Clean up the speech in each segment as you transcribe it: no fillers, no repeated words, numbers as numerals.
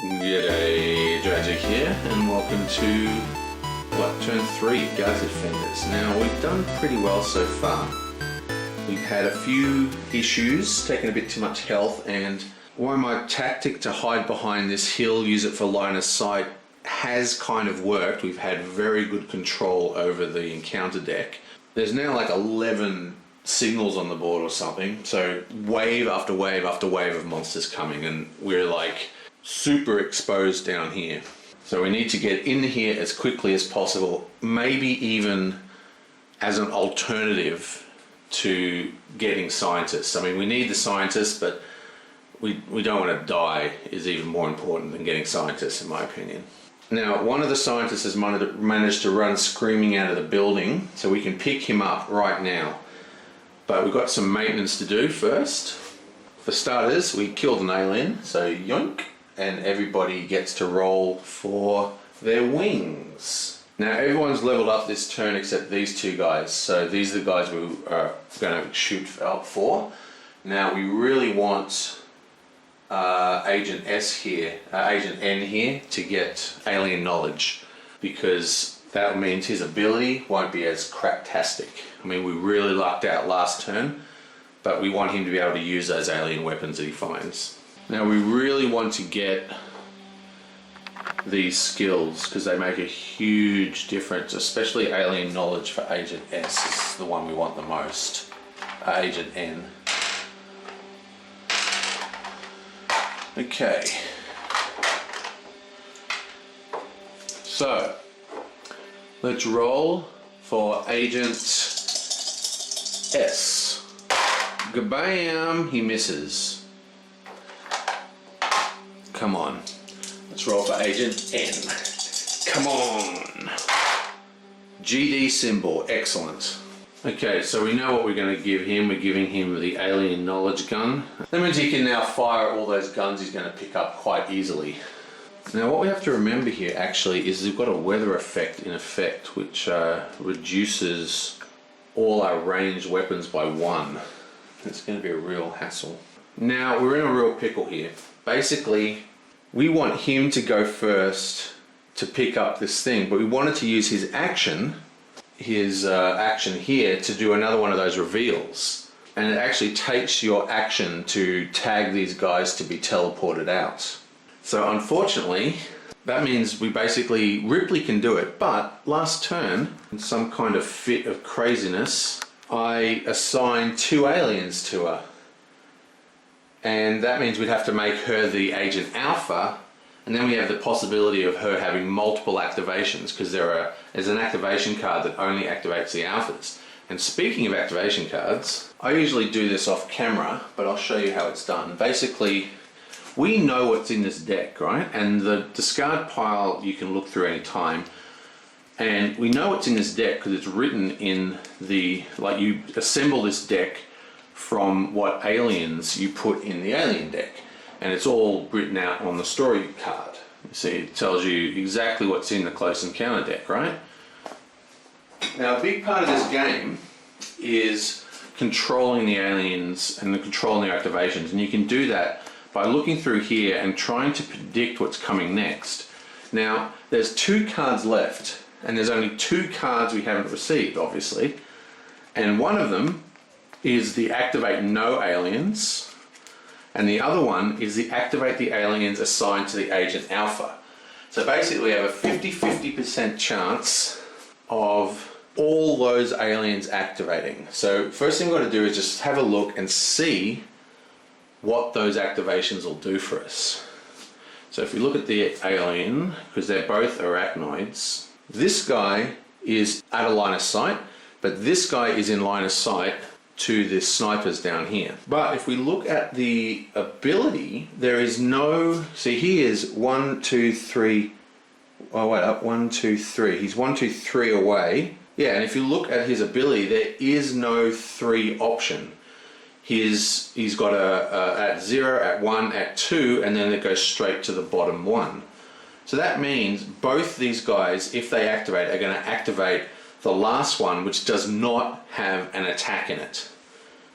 G'day, Dragic here, and welcome to turn 3, Guards Defenders. Now, we've done pretty well so far. We've had a few issues, taken a bit too much health, and while my tactic to hide behind this hill, use it for line of sight, has kind of worked, we've had very good control over the encounter deck. There's now like 11 signals on the board or something, so wave after wave after wave of monsters coming, and we're like super exposed down here. So we need to get in here as quickly as possible, maybe even as an alternative to getting scientists. I mean, we need the scientists, but we don't want to die is even more important than getting scientists, in my opinion. Now, one of the scientists has managed to run screaming out of the building, so we can pick him up right now. But we've got some maintenance to do first. For starters, we killed an alien, so yoink. And everybody gets to roll for their wings. Now everyone's leveled up this turn except these two guys, so these are the guys we are going to shoot up for. Now we really want Agent N here to get alien knowledge, because that means his ability won't be as craptastic. I mean, we really lucked out last turn, but we want him to be able to use those alien weapons that he finds. Now we really want to get these skills because they make a huge difference, especially alien knowledge for Agent S is the one we want the most. Agent N. Okay. So let's roll for Agent S. Gabam! He misses. Come on. Let's roll for Agent N. Come on. GD symbol. Excellent. Okay, so we know what we're going to give him. We're giving him the alien knowledge gun. That means he can now fire all those guns he's going to pick up quite easily. Now what we have to remember here actually is we've got a weather effect in effect, which reduces all our ranged weapons by 1. It's going to be a real hassle. Now we're in a real pickle here. Basically, we want him to go first to pick up this thing, but we wanted to use his action here to do another one of those reveals. And it actually takes your action to tag these guys to be teleported out. So unfortunately, that means Ripley can do it, but last turn, in some kind of fit of craziness, I assigned 2 aliens to her. And that means we'd have to make her the Agent Alpha, and then we have the possibility of her having multiple activations, because there's an activation card that only activates the Alphas. And speaking of activation cards, I usually do this off camera, but I'll show you how it's done. Basically, we know what's in this deck, right? And the discard pile you can look through any time. And we know what's in this deck because it's written in you assemble this deck from what aliens you put in the alien deck, and it's all written out on the story card. You see, it tells you exactly what's in the Close Encounter deck, right? Now a big part of this game is controlling the aliens and controlling their activations, and you can do that by looking through here and trying to predict what's coming next. Now there's 2 cards left, and there's only 2 cards we haven't received, obviously, and one of them is the activate no aliens, and the other one is the activate the aliens assigned to the Agent Alpha. So basically we have a 50-50% chance of all those aliens activating. So first thing we've got to do is just have a look and see what those activations will do for us. So if we look at the alien, because they're both arachnoids, this guy is at a line of sight, but this guy is in line of sight to the snipers down here. But if we look at the ability, there is no, see he is 1, 2, 3, oh wait up, 1, 2, 3, he's 1, 2, 3 away. Yeah, and if you look at his ability, there is no 3 option. He's got at 0, at 1, at 2, and then it goes straight to the bottom 1. So that means both these guys, if they activate, are going to activate the last one, which does not have an attack in it.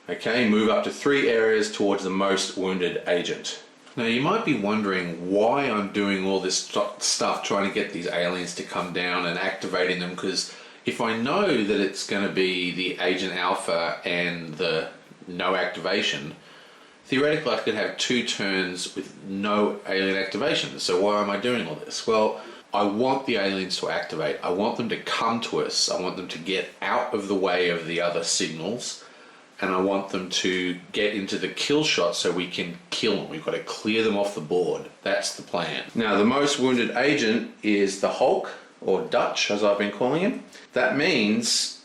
Okay, move up to 3 areas towards the most wounded agent. Now you might be wondering why I'm doing all this stuff trying to get these aliens to come down and activating them, because if I know that it's going to be the Agent Alpha and the no activation, theoretically I could have 2 turns with no alien activation. So why am I doing all this? Well, I want the aliens to activate. I want them to come to us. I want them to get out of the way of the other signals, and I want them to get into the kill shot so we can kill them. We've got to clear them off the board. That's the plan. Now, the most wounded agent is the Hulk, or Dutch, as I've been calling him. That means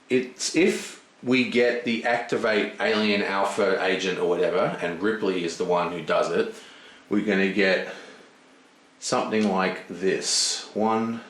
it's if we get the activate alien alpha agent or whatever, and Ripley is the one who does it, we're going to get something like this. 1,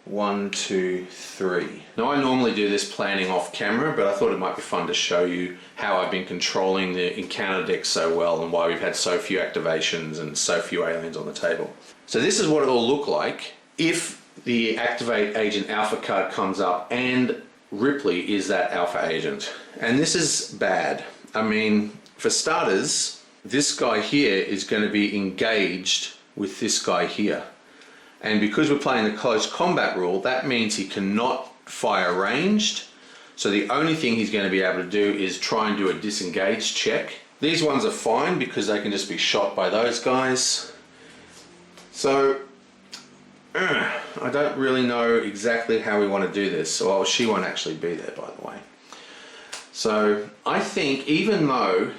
1, 2, 3. Now I normally do this planning off camera, but I thought it might be fun to show you how I've been controlling the encounter deck so well and why we've had so few activations and so few aliens on the table. So this is what it will look like if the activate agent alpha card comes up and Ripley is that alpha agent. And this is bad. I mean, for starters, this guy here is going to be engaged with this guy here. And because we're playing the close combat rule, that means he cannot fire ranged. So the only thing he's going to be able to do is try and do a disengage check. These ones are fine because they can just be shot by those guys. So I don't really know exactly how we want to do this. Well, she won't actually be there, by the way. So I think even though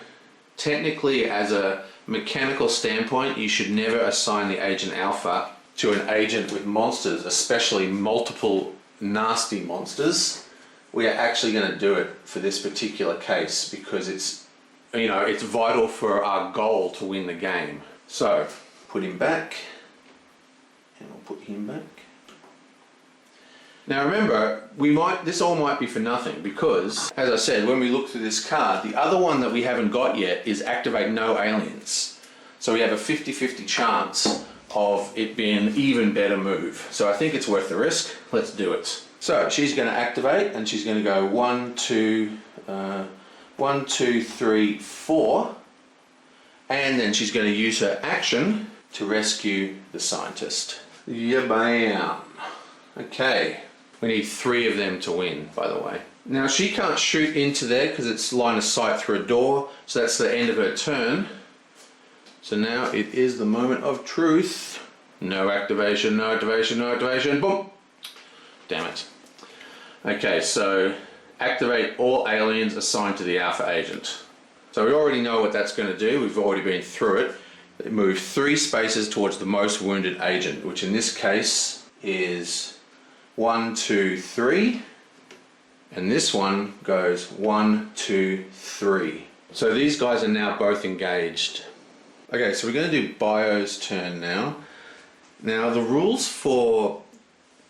technically as a mechanical standpoint you should never assign the agent alpha to an agent with monsters, especially multiple nasty monsters, we are actually going to do it for this particular case because it's, you know, it's vital for our goal to win the game. So put him back, and we'll put him back. Now remember, this all might be for nothing because, as I said, when we look through this card, the other one that we haven't got yet is activate no aliens. So we have a 50-50 chance of it being an even better move. So I think it's worth the risk. Let's do it. So she's going to activate and she's going to go 1, 2, 3, 4. And then she's going to use her action to rescue the scientist. Yeah, bam. Okay. We need 3 of them to win, by the way. Now she can't shoot into there because it's line of sight through a door, so that's the end of her turn. So now it is the moment of truth. No activation, no activation, no activation, boom! Damn it. Okay, so activate all aliens assigned to the alpha agent. So we already know what that's going to do, we've already been through it. Move 3 spaces towards the most wounded agent, which in this case is 1, 2, 3, and this one goes 1, 2, 3. So these guys are now both engaged. Okay, so we're going to do Bio's turn now. Now the rules for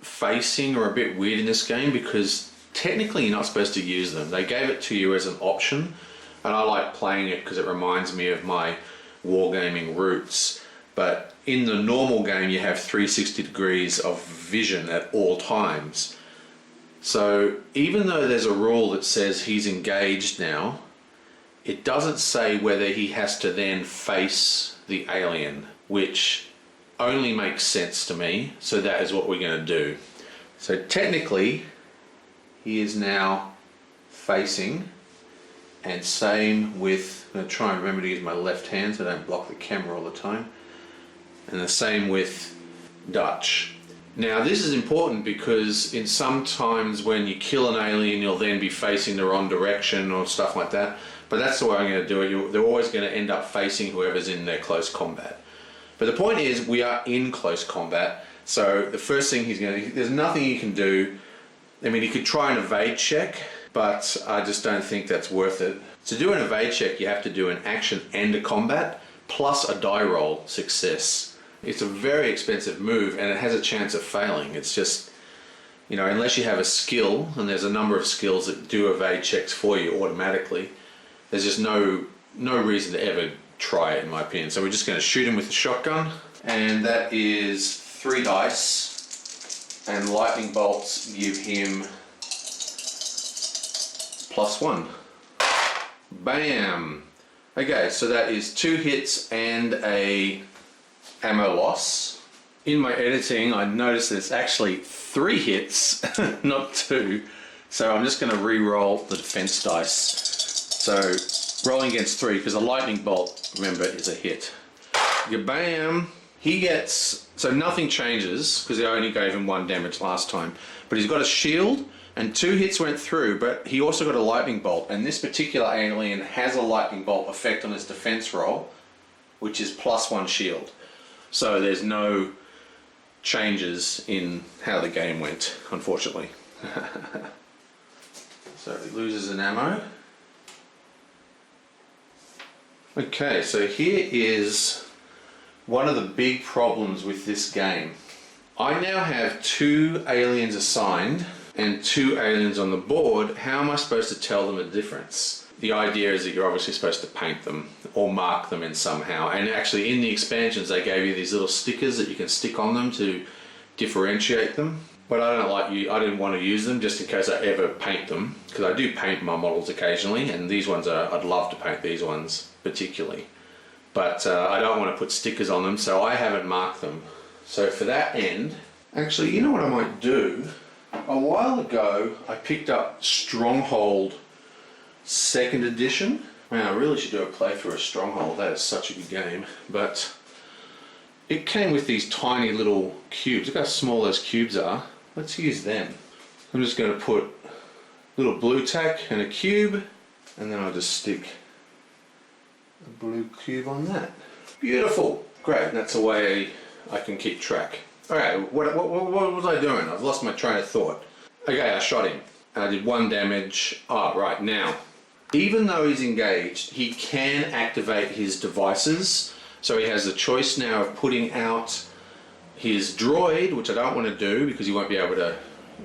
facing are a bit weird in this game because technically you're not supposed to use them. They gave it to you as an option, and I like playing it because it reminds me of my wargaming roots. But in the normal game you have 360 degrees of vision at all times. So even though there's a rule that says he's engaged now, it doesn't say whether he has to then face the alien, which only makes sense to me. So that is what we're going to do. So technically he is now facing, and same with, I'm going to try and remember to use my left hand so I don't block the camera all the time. And the same with Dutch. Now this is important because in sometimes when you kill an alien you'll then be facing the wrong direction or stuff like that, but that's the way I'm going to do it. They're always going to end up facing whoever's in their close combat. But the point is we are in close combat, so the first thing there's nothing you can do. I mean, you could try an evade check, but I just don't think that's worth it. To do an evade check you have to do an action and a combat plus a die roll success. It's a very expensive move and it has a chance of failing. It's just, you know, unless you have a skill, and there's a number of skills that do evade checks for you automatically, there's just no reason to ever try it in my opinion. So we're just going to shoot him with the shotgun, and that is 3 dice, and lightning bolts give him +1. Bam! Okay, so that is 2 hits and a ammo loss. In my editing, I noticed there's actually 3 hits, not 2. So I'm just going to re-roll the defense dice. So rolling against 3, because a lightning bolt, remember, is a hit. Bam! He gets, so nothing changes, because I only gave him 1 damage last time. But he's got a shield, and 2 hits went through, but he also got a lightning bolt. And this particular alien has a lightning bolt effect on his defense roll, which is +1 shield. So there's no changes in how the game went, unfortunately. So he loses an ammo. Okay, so here is one of the big problems with this game. I now have 2 aliens assigned and 2 aliens on the board. How am I supposed to tell them the difference? The idea is that you're obviously supposed to paint them or mark them in somehow. And actually in the expansions they gave you these little stickers that you can stick on them to differentiate them. But I didn't want to use them just in case I ever paint them, because I do paint my models occasionally, and these ones I'd love to paint these ones particularly. But I don't want to put stickers on them, so I haven't marked them. So for that end, actually, you know what I might do? A while ago, I picked up Stronghold 2nd edition. Man, I really should do a playthrough of Stronghold. That is such a good game. But it came with these tiny little cubes. Look how small those cubes are. Let's use them. I'm just going to put a little blue tack and a cube, and then I'll just stick a blue cube on that. Beautiful. Great. That's a way I can keep track. Alright, what was I doing? I've lost my train of thought. Okay, I shot him. I did 1 damage. Right, now, even though he's engaged, he can activate his devices. So he has the choice now of putting out his droid, which I don't want to do because he won't be able to,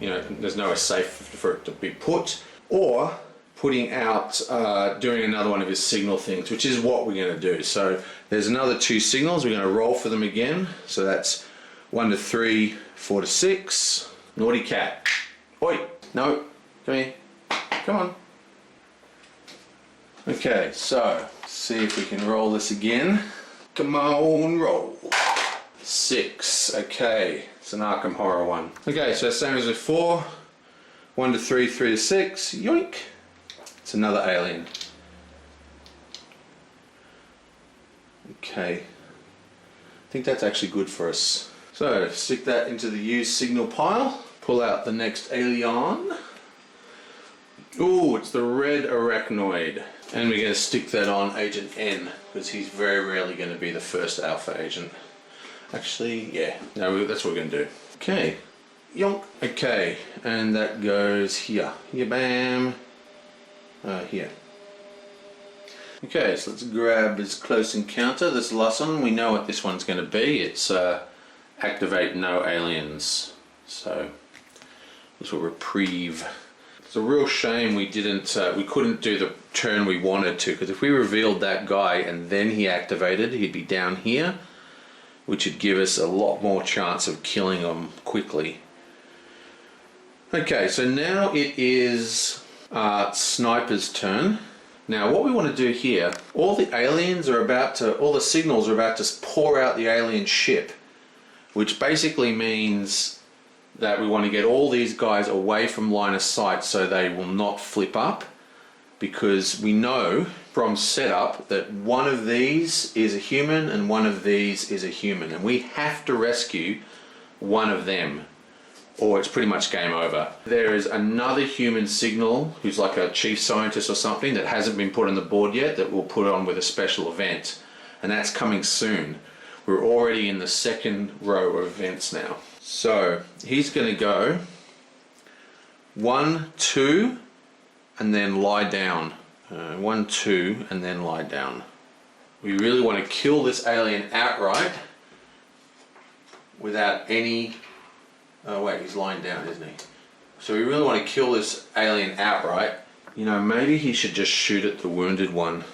there's nowhere safe for it to be put, or putting out, doing another one of his signal things, which is what we're going to do. So there's another 2 signals. We're going to roll for them again. So that's 1 to 3, 4 to 6. Naughty cat. Oi! No, come here. Come on. Okay, so see if we can roll this again. Come on, roll. 6. Okay, it's an Arkham Horror one. Okay, so same as before. 1 to 3, 3 to 6. Yoink! It's another alien. Okay. I think that's actually good for us. So, stick that into the used signal pile. Pull out the next alien. Ooh, it's the red arachnoid. And we're going to stick that on Agent N, because he's very rarely going to be the first alpha agent. Actually, yeah, no, that's what we're going to do. Okay, yonk. Okay, and that goes here. Here, bam. Here. Okay, so let's grab this close encounter. This last one, we know what this one's going to be. It's activate no aliens. So, this will reprieve. It's a real shame we couldn't do the turn we wanted to, because if we revealed that guy and then he activated, he'd be down here, which would give us a lot more chance of killing him quickly. Okay, so now it is Sniper's turn. Now what we want to do here, all the signals are about to pour out the alien ship, which basically means that we want to get all these guys away from line of sight so they will not flip up, because we know from setup that one of these is a human and one of these is a human, and we have to rescue one of them or it's pretty much game over. There is another human signal who's like a chief scientist or something that hasn't been put on the board yet that we'll put on with a special event, and that's coming soon. We're already in the 2nd row of events now. So he's going to go 1, 2, and then lie down. 1, 2, and then lie down. We really want to kill this alien outright without any... Oh wait, he's lying down, isn't he? So we really want to kill this alien outright. Maybe he should just shoot at the wounded one.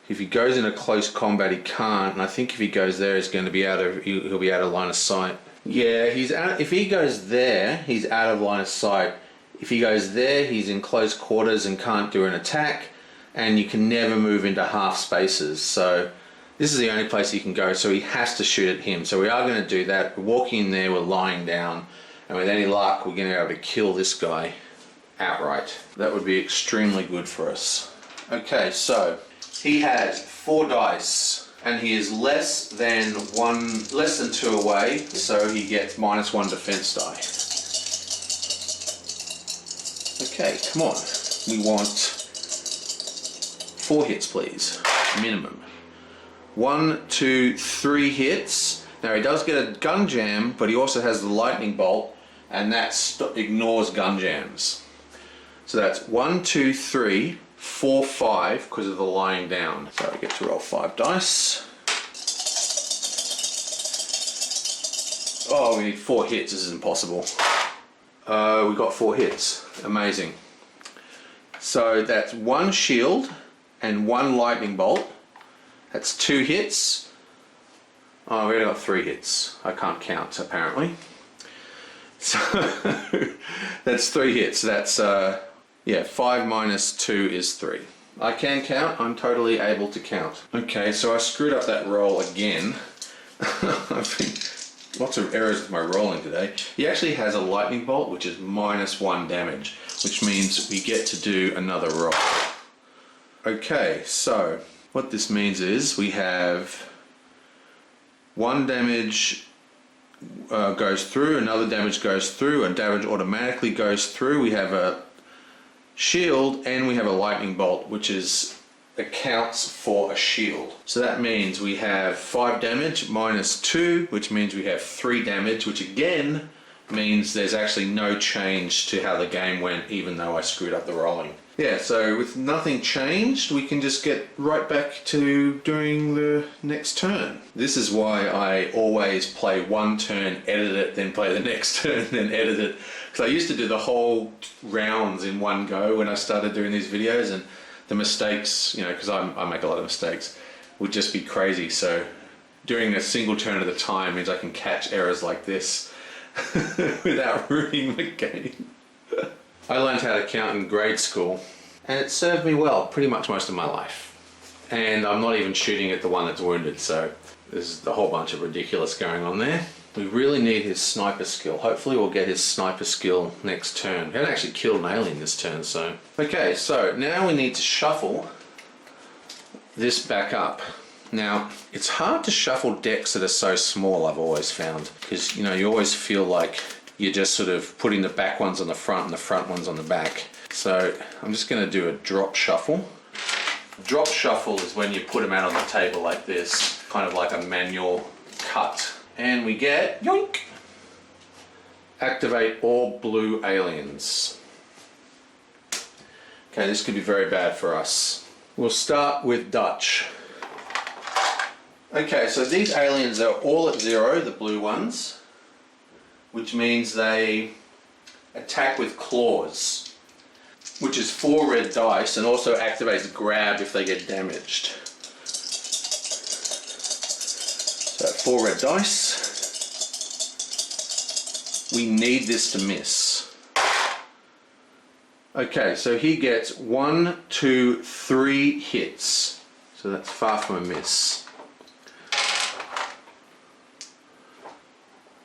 If he goes into close combat, he can't, and I think if he goes there, he'll be out of line of sight. Yeah, if he goes there, he's out of line of sight. If he goes there, he's in close quarters and can't do an attack. and you can never move into half spaces. So this is the only place he can go, so he has to shoot at him. So we are going to do that. We're walking in there, we're lying down, and with any luck, we're going to be able to kill this guy outright. That would be extremely good for us. Okay, so he has 4 dice, and he is less than 2 away, so he gets -1 defense die. Okay, come on. We want 4 hits, please, minimum. 1, 2, 3 hits. Now he does get a gun jam, but he also has the lightning bolt, and that ignores gun jams. So that's 1, 2, 3, 4, 5 because of the lying down. So I get to roll 5 dice. Oh, we need 4 hits. This is impossible. We got 4 hits. Amazing. So that's 1 shield and 1 lightning bolt. That's 2 hits. Oh, we only got 3 hits. I can't count apparently. So that's 3 hits. That's 5 minus 2 is 3. I can count. I'm totally able to count. Okay, so I screwed up that roll again. I've been lots of errors with my rolling today. He actually has a lightning bolt, which is -1 damage, which means we get to do another roll. Okay, so what this means is we have 1 damage goes through, another damage goes through, and damage automatically goes through. We have a shield and we have a lightning bolt, which accounts for a shield. So that means we have 5 damage -2, which means we have 3 damage, which again means there's actually no change to how the game went, even though I screwed up the rolling. Yeah, so with nothing changed, we can just get right back to doing the next turn. This is why I always play 1 turn, edit it, then play the next turn, then edit it. Because I used to do the whole rounds in one go when I started doing these videos, and the mistakes, because I make a lot of mistakes, would just be crazy. So doing a single turn at a time means I can catch errors like this without ruining the game. I learned how to count in grade school, and it served me well pretty much most of my life. And I'm not even shooting at the one that's wounded, so there's a whole bunch of ridiculous going on there. We really need his sniper skill. Hopefully we'll get his sniper skill next turn. We haven't actually killed an alien this turn, so... Okay, so now we need to shuffle this back up. Now, it's hard to shuffle decks that are so small, I've always found, because, you always feel like you're just sort of putting the back ones on the front and the front ones on the back. So I'm just going to do a drop shuffle. Drop shuffle is when you put them out on the table like this, kind of like a manual cut. And we get, yoink! Activate all blue aliens. Okay, this could be very bad for us. We'll start with Dutch. Okay, so these aliens are all at 0, the blue ones, which means they attack with claws, which is 4 red dice, and also activates grab if they get damaged. So 4 red dice. We need this to miss. Okay, so he gets 1, 2, 3 hits. So that's far from a miss.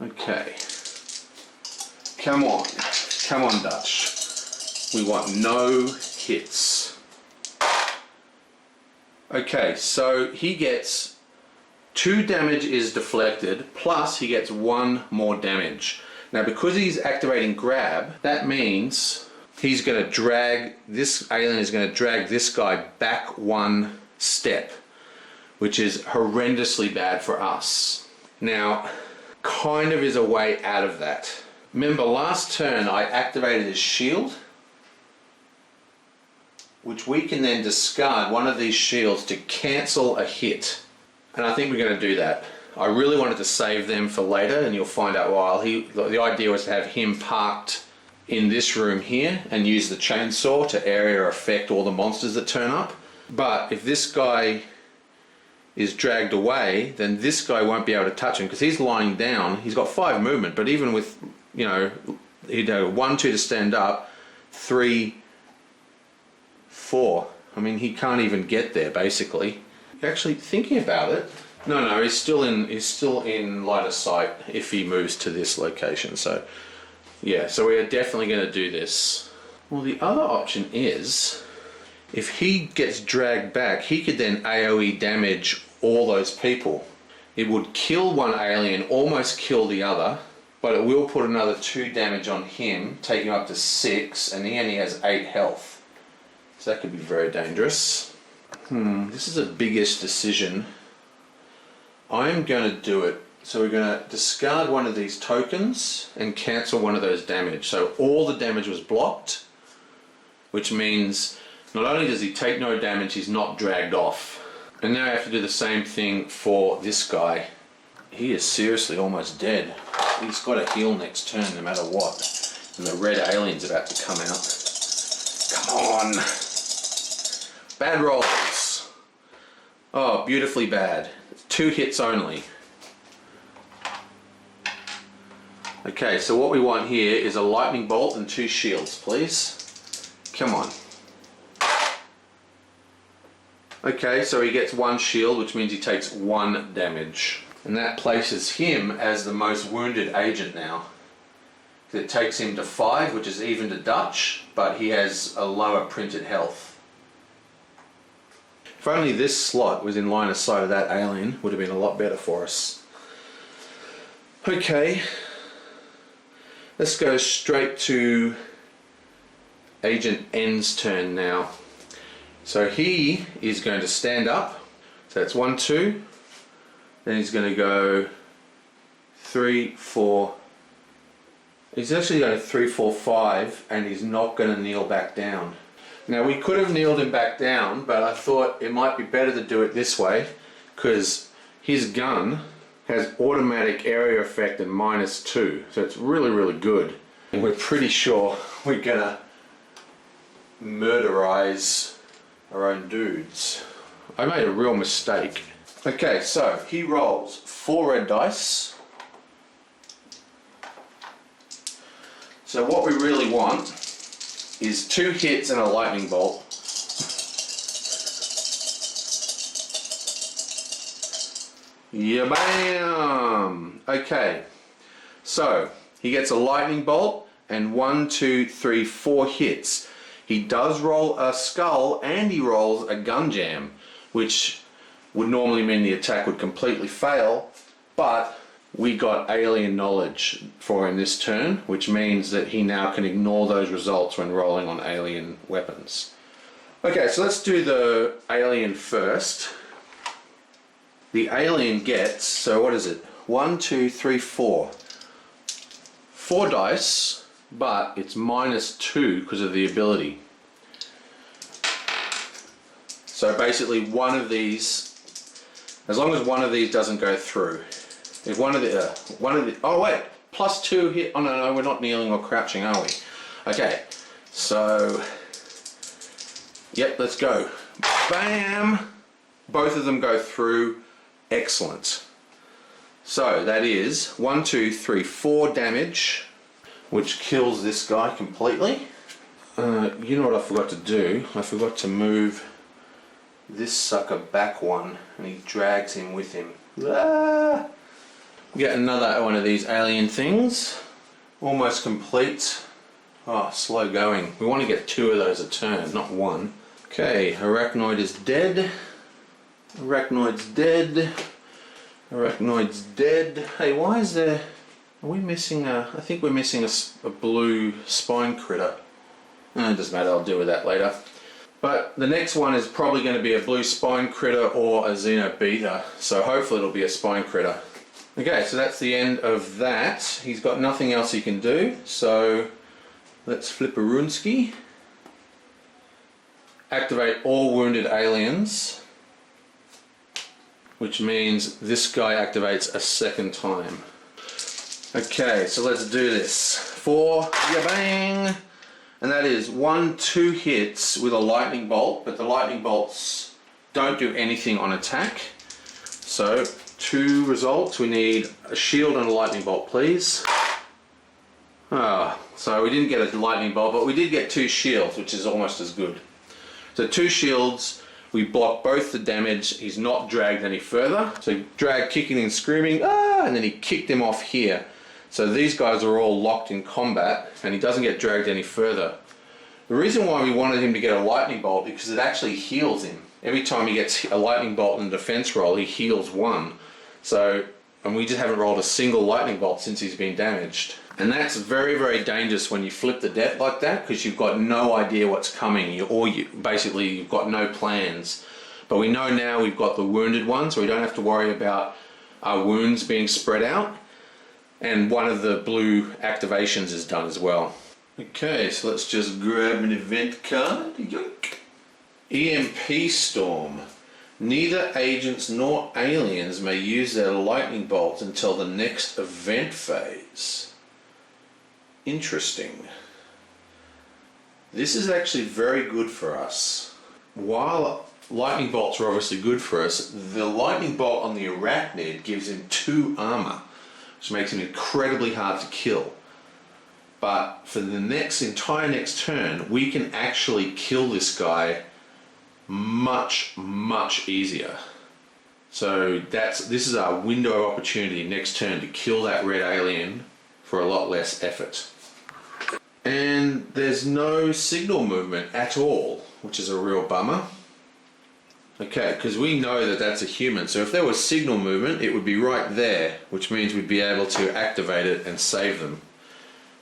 Okay. Come on. Come on, Dutch. We want no hits. Okay, so he gets 2 damage is deflected, plus he gets 1 more damage. Now, because he's activating grab, that means he's going to drag, this alien is going to drag this guy back 1 step, which is horrendously bad for us. Now, kind of is a way out of that. Remember, last turn I activated his shield, which we can then discard one of these shields to cancel a hit. And I think we're going to do that. I really wanted to save them for later, and you'll find out why. The idea was to have him parked in this room here and use the chainsaw to area affect all the monsters that turn up. But if this guy is dragged away, then this guy won't be able to touch him because he's lying down. He's got 5 movement, but even with, he'd have 1, 2 to stand up, 3, 4. I mean, he can't even get there, basically. Actually, thinking about it, no, he's still in line of sight if he moves to this location. So, yeah, so we are definitely going to do this. Well, the other option is, if he gets dragged back, he could then AoE damage all those people. It would kill one alien, almost kill the other, but it will put another 2 damage on him, taking him up to 6, and he only has 8 health. So that could be very dangerous. This is a biggish decision. I'm going to do it. So we're going to discard one of these tokens and cancel one of those damage. So all the damage was blocked, which means not only does he take no damage, he's not dragged off. And now I have to do the same thing for this guy. He is seriously almost dead. He's got to heal next turn no matter what. And the red alien's about to come out. Come on. Bad rolls. Oh, beautifully bad. 2 hits only. Okay, so what we want here is a lightning bolt and 2 shields, please. Come on. Okay, so he gets 1 shield, which means he takes 1 damage. And that places him as the most wounded agent now. It takes him to 5, which is even to Dutch, but he has a lower printed health. If only this slot was in line of sight of that alien, would have been a lot better for us. Okay, let's go straight to Agent N's turn now. So he is going to stand up. So that's 1, 2. Then he's going to go 3, 4. He's actually going 3, 4, 5, and he's not going to kneel back down. Now we could have kneeled him back down, but I thought it might be better to do it this way, because his gun has automatic area effect and -2, so it's really, really good. And we're pretty sure we're gonna murderize our own dudes. I made a real mistake. Okay, so he rolls 4 red dice. So what we really want is 2 hits and a lightning bolt. Yeah, bam! Okay, so he gets a lightning bolt and 1, 2, 3, 4 hits. He does roll a skull and he rolls a gun jam, which would normally mean the attack would completely fail, but we got alien knowledge for him this turn, which means that he now can ignore those results when rolling on alien weapons. Okay, so let's do the alien first. The alien gets, so what is it? 1, 2, 3, 4. 4 dice, but it's -2 because of the ability. So basically one of these, as long as one of these doesn't go through. If one of the, oh wait, +2 hit, oh no, we're not kneeling or crouching, are we? Okay, so, yep, let's go. Bam! Both of them go through, excellent. So that is 1, 2, 3, 4 damage, which kills this guy completely. You know what I forgot to do? I forgot to move this sucker back 1, and he drags him with him. Ah! Get another one of these alien things. Almost complete. Oh, slow going. We want to get 2 of those a turn, not 1. Okay, Arachnoid is dead. Arachnoid's dead. Arachnoid's dead. Hey, why is there... Are we missing a... I think we're missing a blue spine critter. It doesn't matter, I'll deal with that later. But the next one is probably going to be a blue spine critter or a Xenobeta. So hopefully it'll be a spine critter. Okay, so that's the end of that. He's got nothing else he can do, so let's flip a Runesky. Activate all wounded aliens, which means this guy activates a 2nd time. Okay, so let's do this. 4, bang! And that is 1, 2 hits with a lightning bolt, but the lightning bolts don't do anything on attack. So 2 results. We need a shield and a lightning bolt, please. So we didn't get a lightning bolt, but we did get 2 shields, which is almost as good. So 2 shields, we block both the damage, he's not dragged any further. So he dragged, kicking and screaming, ah, and then he kicked him off here. So these guys are all locked in combat and he doesn't get dragged any further. The reason why we wanted him to get a lightning bolt is because it actually heals him. Every time he gets a lightning bolt in a defense roll, he heals 1. So, and we just haven't rolled a single lightning bolt since he's been damaged. And that's very, very dangerous when you flip the death like that, because you've got no idea what's coming, basically you've got no plans. But we know now we've got the wounded one, so we don't have to worry about our wounds being spread out. And one of the blue activations is done as well. Okay, so let's just grab an event card. Yoink. EMP Storm. Neither agents nor aliens may use their lightning bolts until the next event phase. Interesting. This is actually very good for us. While lightning bolts are obviously good for us, the lightning bolt on the arachnid gives him 2 armor, which makes him incredibly hard to kill. But for the entire next turn, we can actually kill this guy much, much easier. So this is our window of opportunity next turn to kill that red alien for a lot less effort. And there's no signal movement at all, which is a real bummer. Okay, because we know that that's a human, so if there was signal movement, it would be right there, which means we'd be able to activate it and save them.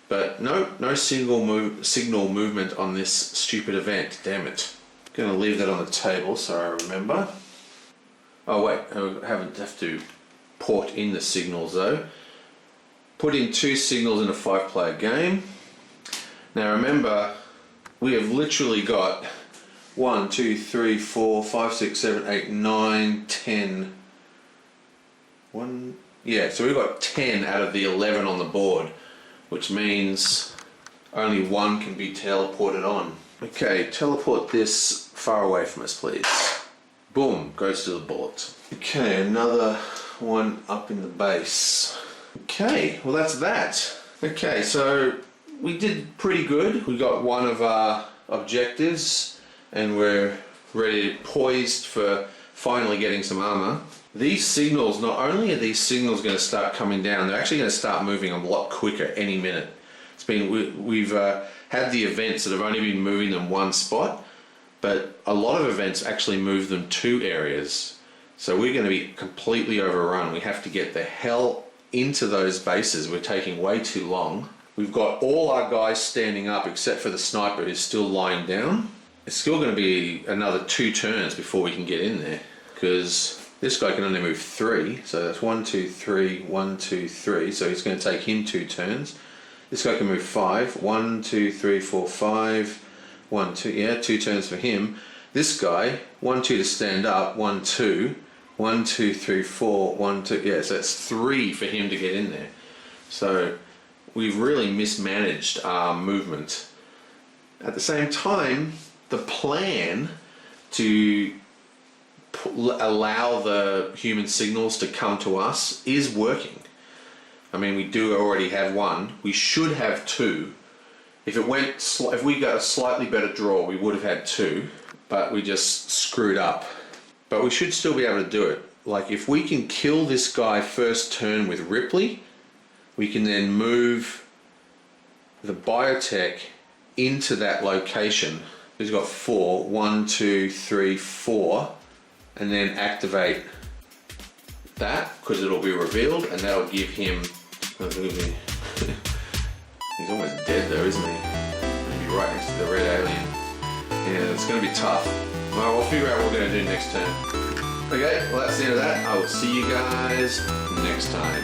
But no signal movement on this stupid event, damn it. Gonna leave that on the table so I remember. Oh wait, I have to port in the signals though. Put in 2 signals in a 5-player game. Now remember, we have literally got 1, 2, 3, 4, 5, 6, 7, 8, 9, 10. So we've got 10 out of the 11 on the board, which means only 1 can be teleported on. Okay, teleport this far away from us, please. Boom, goes to the bullet. Okay, another one up in the base. Okay, well that's that. Okay, so we did pretty good. We got one of our objectives and we're ready, poised for finally getting some armor. These signals, not only are these signals going to start coming down, they're actually going to start moving a lot quicker any minute. It's been, we've had the events that have only been moving them 1 spot, but a lot of events actually move them 2 areas. So we're going to be completely overrun. We have to get the hell into those bases. We're taking way too long. We've got all our guys standing up except for the sniper who's still lying down. It's still going to be another 2 turns before we can get in there, because this guy can only move 3, so that's 1, 2, 3, 1, 2, 3, so it's going to take him 2 turns. This guy can move 5, 1, 2, 3, 4, 5, 1, 2, yeah, 2 turns for him. This guy, 1, 2 to stand up, 1, 2, 1, 2, 3, 4, 1, 2, yeah, so that's 3 for him to get in there. So we've really mismanaged our movement. At the same time, the plan to allow the human signals to come to us is working. I mean, we do already have 1. We should have 2. If we got a slightly better draw, we would have had 2, but we just screwed up. But we should still be able to do it. Like, if we can kill this guy first turn with Ripley, we can then move the biotech into that location. He's got 4, 1, 2, 3, 4, and then activate that, because it'll be revealed, and that'll give him. He's almost dead though, isn't he? He'll be right next to the red alien. Yeah, it's going to be tough. Well, we'll figure out what we're going to do next turn. Okay, well that's the end of that. I will see you guys next time.